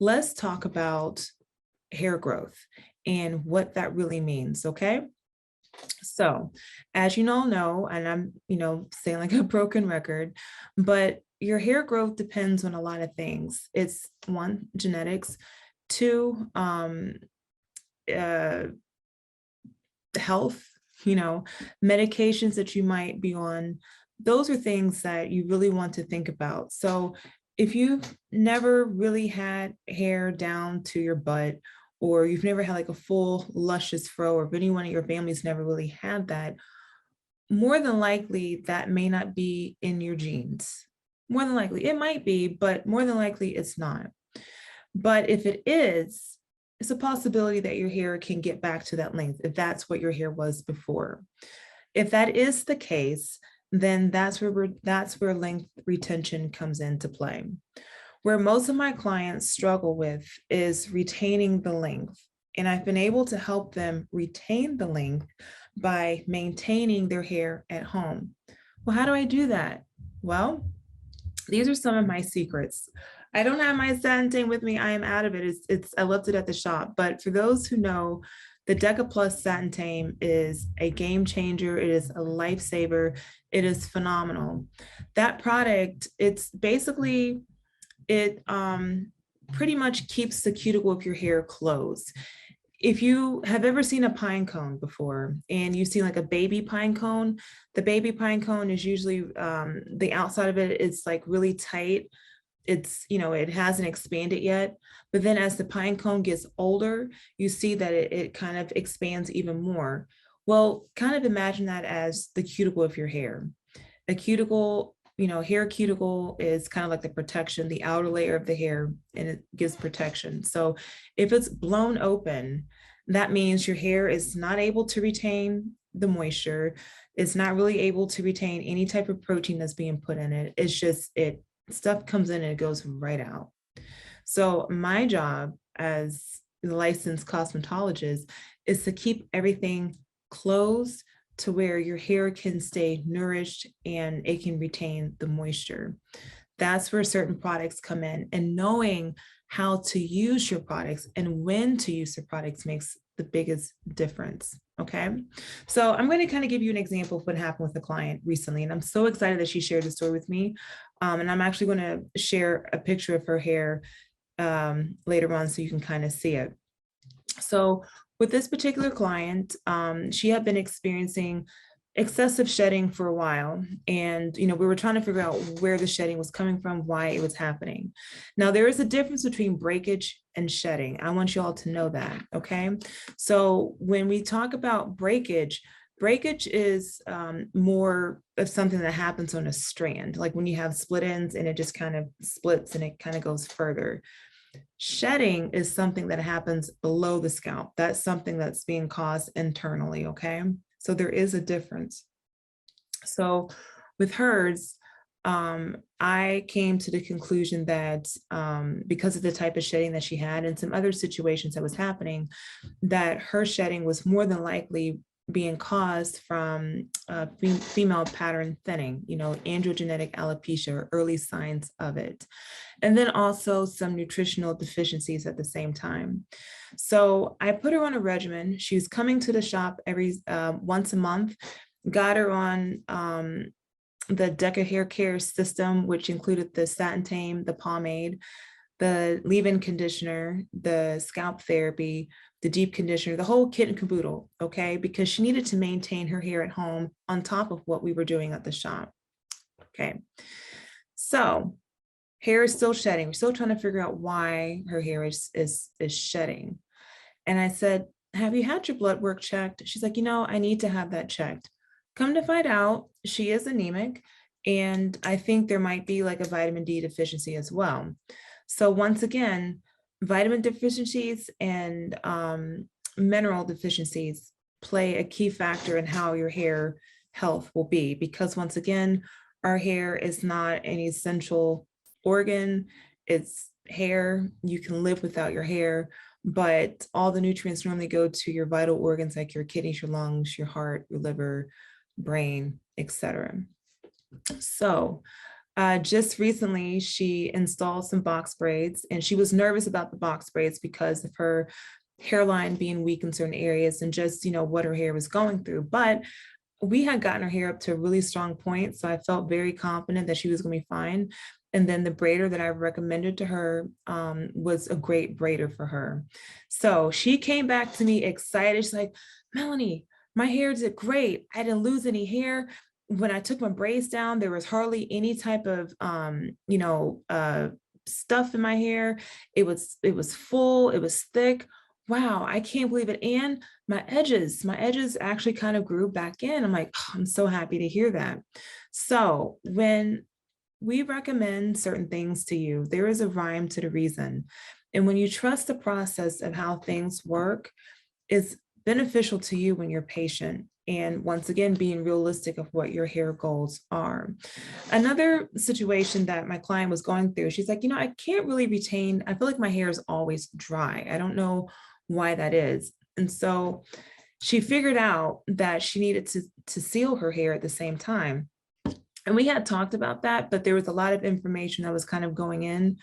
let's talk about hair growth and what that really means, okay? So, as you all know, and I'm, saying like a broken record, but your hair growth depends on a lot of things. It's one, genetics, two, uh, health, medications that you might be on. Those are things that you really want to think about. So if you've never really had hair down to your butt, or you've never had like a full luscious fro, or if anyone in your family's never really had that, more than likely that may not be in your genes. More than likely, it might be, but more than likely it's not. But if it is, it's a possibility that your hair can get back to that length if that's what your hair was before. If that is the case, then that's where length retention comes into play. Where most of my clients struggle with is retaining the length. And I've been able to help them retain the length by maintaining their hair at home. Well, how do I do that? Well, these are some of my secrets. I don't have my satin with me. I am out of it. I left it at the shop. But for those who know, the Deca Plus Satin Tame is a game changer. It is a lifesaver. It is phenomenal. That product, it's basically, it pretty much keeps the cuticle of your hair closed. If you have ever seen a pine cone before and you see like a baby pine cone, the baby pine cone is usually the outside of it is like really tight. It's, it hasn't expanded yet. But then as the pine cone gets older, you see that it kind of expands even more. Well, kind of imagine that as the cuticle of your hair. A cuticle, hair cuticle is kind of like the protection, the outer layer of the hair, and it gives protection. So if it's blown open, that means your hair is not able to retain the moisture. It's not really able to retain any type of protein that's being put in it. It's just stuff comes in and it goes right out. So my job as the licensed cosmetologist is to keep everything closed to where your hair can stay nourished and it can retain the moisture. That's where certain products come in, and knowing how to use your products and when to use your products makes the biggest difference. Okay. So I'm going to kind of give you an example of what happened with a client recently. And I'm so excited that she shared the story with me. And I'm actually going to share a picture of her hair later on so you can kind of see it. So with this particular client, she had been experiencing excessive shedding for a while. And, we were trying to figure out where the shedding was coming from, why it was happening. Now, there is a difference between breakage and shedding. I want you all to know that, okay? So when we talk about breakage is more of something that happens on a strand, like when you have split ends and it just kind of splits and it kind of goes further. Shedding is something that happens below the scalp. That's something that's being caused internally, okay? So there is a difference. So with hers, I came to the conclusion that because of the type of shedding that she had and some other situations that was happening, that her shedding was more than likely being caused from female pattern thinning, androgenetic alopecia, or early signs of it. And then also some nutritional deficiencies at the same time. So I put her on a regimen. She was coming to the shop every once a month, got her on the Deca hair care system, which included the Satin Tame, the pomade, the leave-in conditioner, the scalp therapy, the deep conditioner, the whole kit and caboodle, okay? Because she needed to maintain her hair at home on top of what we were doing at the shop, okay? So hair is still shedding. We're still trying to figure out why her hair is shedding. And I said, have you had your blood work checked? She's like, I need to have that checked. Come to find out, she is anemic, and I think there might be like a vitamin D deficiency as well. So once again, vitamin deficiencies and mineral deficiencies play a key factor in how your hair health will be, because once again, our hair is not an essential organ. It's hair. You can live without your hair, but all the nutrients normally go to your vital organs like your kidneys, your lungs, your heart, your liver, brain, etc. So Just recently, she installed some box braids, and she was nervous about the box braids because of her hairline being weak in certain areas and just, what her hair was going through. But we had gotten her hair up to a really strong point, so I felt very confident that she was going to be fine. And then the braider that I recommended to her was a great braider for her. So she came back to me excited. She's like, Melanie, my hair did great. I didn't lose any hair. When I took my braids down, there was hardly any type of, stuff in my hair. It was full. It was thick. Wow, I can't believe it. And my edges actually kind of grew back in. I'm like, "Oh, I'm so happy to hear that." So when we recommend certain things to you, there is a rhyme to the reason. And when you trust the process of how things work, it's beneficial to you when you're patient. And once again, being realistic of what your hair goals are. Another situation that my client was going through, she's like, I can't really retain, I feel like my hair is always dry. I don't know why that is. And so she figured out that she needed to seal her hair at the same time. And we had talked about that, but there was a lot of information that was kind of going in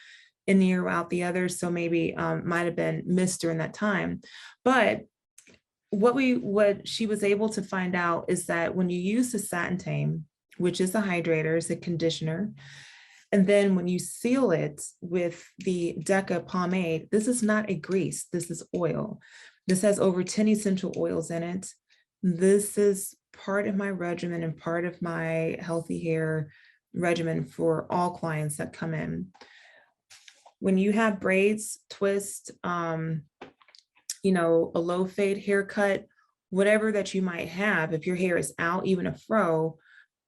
the ear out the other. So maybe might have been missed during that time. But what she was able to find out is that when you use the satin tame, which is a hydrator, it's a conditioner, and then when you seal it with the Deca pomade, this is not a grease, this is oil. This has over 10 essential oils in it. This is part of my regimen and part of my healthy hair regimen for all clients that come in. When you have braids, twist, a low fade haircut, whatever that you might have, if your hair is out, even a fro,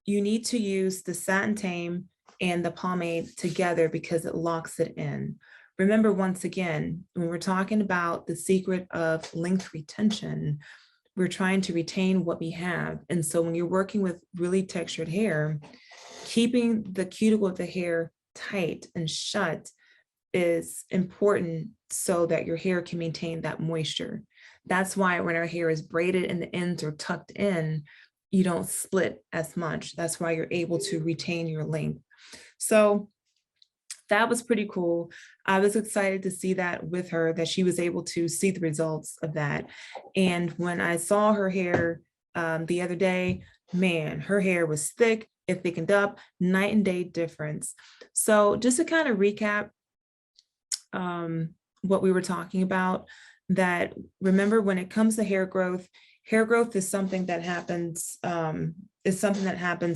you need to use the satin tame and the pomade together because it locks it in. Remember, once again, when we're talking about the secret of length retention, we're trying to retain what we have. And so when you're working with really textured hair, keeping the cuticle of the hair tight and shut is important so that your hair can maintain that moisture. That's why when our hair is braided and the ends are tucked in, you don't split as much. That's why you're able to retain your length. So that was pretty cool. I was excited to see that with her, that she was able to see the results of that. And when I saw her hair the other day, man, her hair was thick, it thickened up, night and day difference. So just to kind of recap, what we were talking about, that remember when it comes to hair growth is something that happens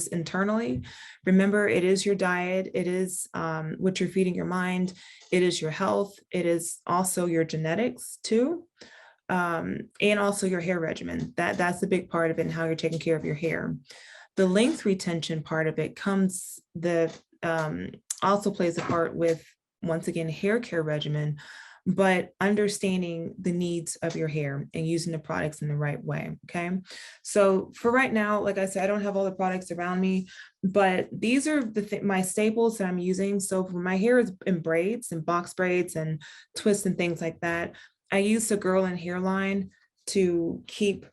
internally. Remember, it is your diet, it is what you're feeding your mind, it is your health, it is also your genetics too, and also your hair regimen. That's a big part of it and how you're taking care of your hair. The length retention part of it also plays a part with, once again, hair care regimen, but understanding the needs of your hair and using the products in the right way. Okay. So for right now, like I said, I don't have all the products around me, but these are my staples that I'm using. So for my hair is in braids and box braids and twists and things like that, I use the Girl and Hairline to keep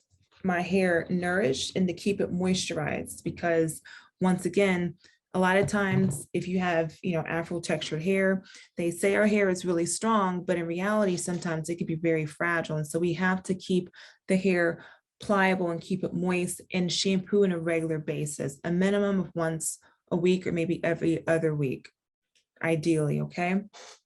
my hair nourished and to keep it moisturized, because once again, a lot of times, if you have, Afro textured hair, they say our hair is really strong, but in reality, sometimes it can be very fragile. And so we have to keep the hair pliable and keep it moist, and shampoo on a regular basis, a minimum of once a week or maybe every other week, ideally, okay?